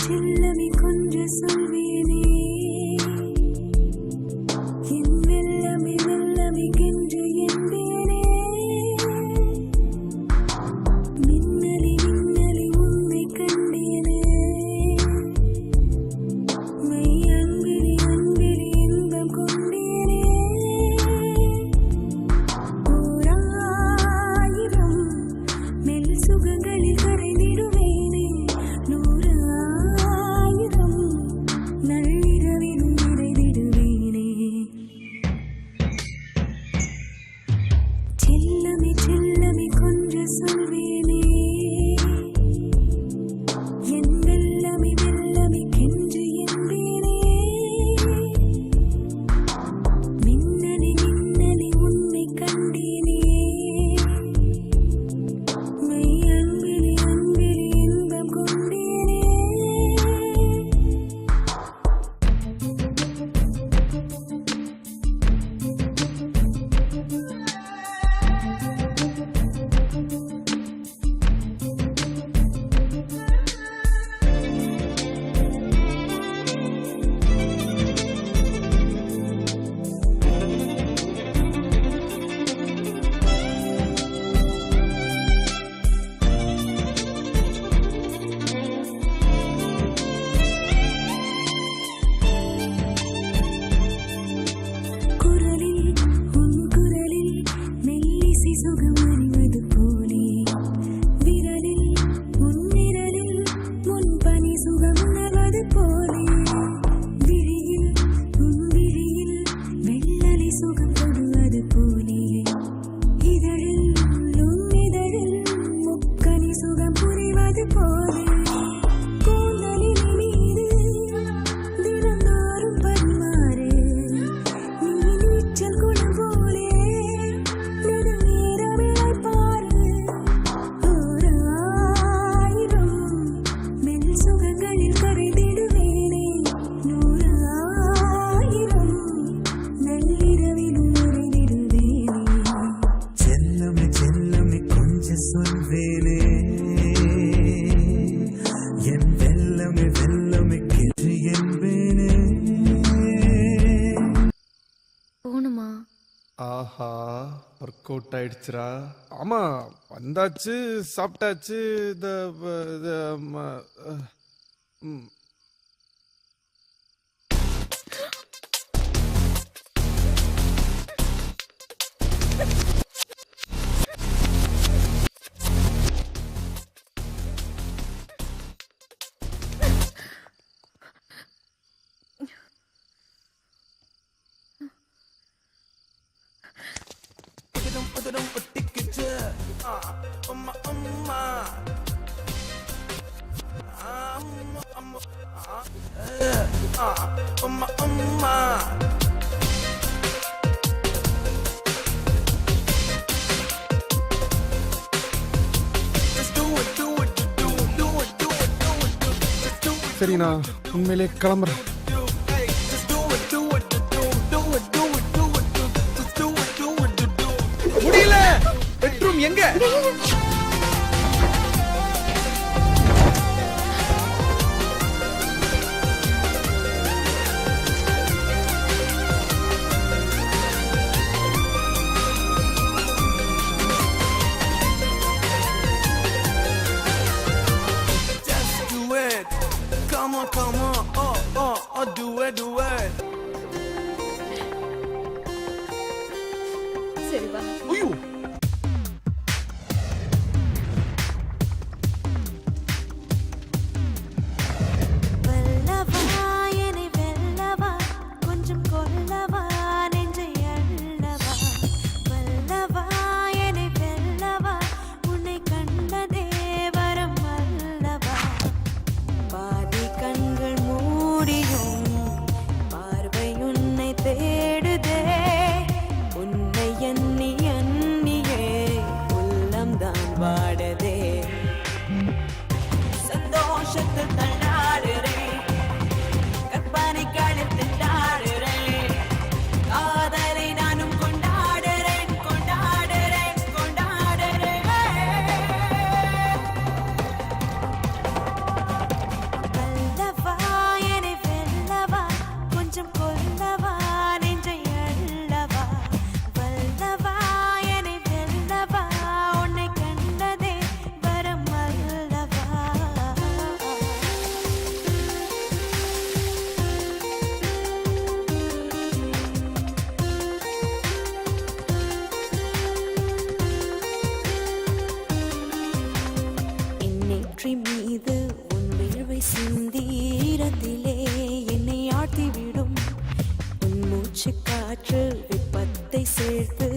செல்லமே கொஞ்சம் சொல்வேனே என் வெல்லமே வெல்லமே கென்று என்பேனே மின்னலி மின்னலி உன்னை கண்டேனே மை அன்பிலி அன்பிலி இன்பம் கொண்டேனே ஓராயிரம் மெல் சுகங்களில் கரைந்திடுவேனே நூறாயிரம் நள்ளிரவிலும் நிறைந்திடுவேனே செல்லமே செல்லமே கொஞ்சம் சொல்வேனே என் வெல்லமே வெல்லமே கென்று என்பேனே மின்னலி மின்னலி உன்னை கண்டேனே மை அன்பிலி அன்பிலி இன்பம் கொண்டேனே குரலில் உன் குரலில் மெல்லிசை சுகம் அறிவது போலே விரலில் உன் விரலில் முன் பனி சுகம் உணர்வது போலே விழியில் உன் விழியில் வெள்ளலை சுகம் தொடுவது போலே இதழில் உன் இதழில் முக்கனி சுகம் புரிவது போலே கூந்தலின் மீது தினந்தோறும் பரிமாறு நீ நீச்சல் குளம் போலே நெடுநேரம் இளைப்பாறு ஓராயிரம் மெல் சுகங்களில் கரைந்திடுவேனே நூறாயிரம் நள்ளிரவிலும் நிறைந்திடுவேனே செல்லமே செல்லமே கொஞ்சம் சொல்வேனே என் வெல்லமே வெல்லமே கென்று என்பேனே. போகணுமா? ஆஹா ஒர்க் அவுட் ஆயிடுச்சுரா. ஆமா வந்தாச்சு சாப்பிட்டாச்சு. சரி நான் உண்மையிலே கிளம்புறேன். முடியல. பெட்ரூம் எங்க? Come on, do it. சரி வா. ஐயோ வல்லவா என்னை வெல்லவா கொஞ்சம் கொல்லவா நெஞ்சை அள்ளவா வல்லவா என்னை வெல்லவா உன்னை கண்டதே வரம் அல்லவா பாதி கண்கள் மூடியும் பார்வை உன்னை தேடுதே உன்னை எண்ணி எண்ணி சேர்த்து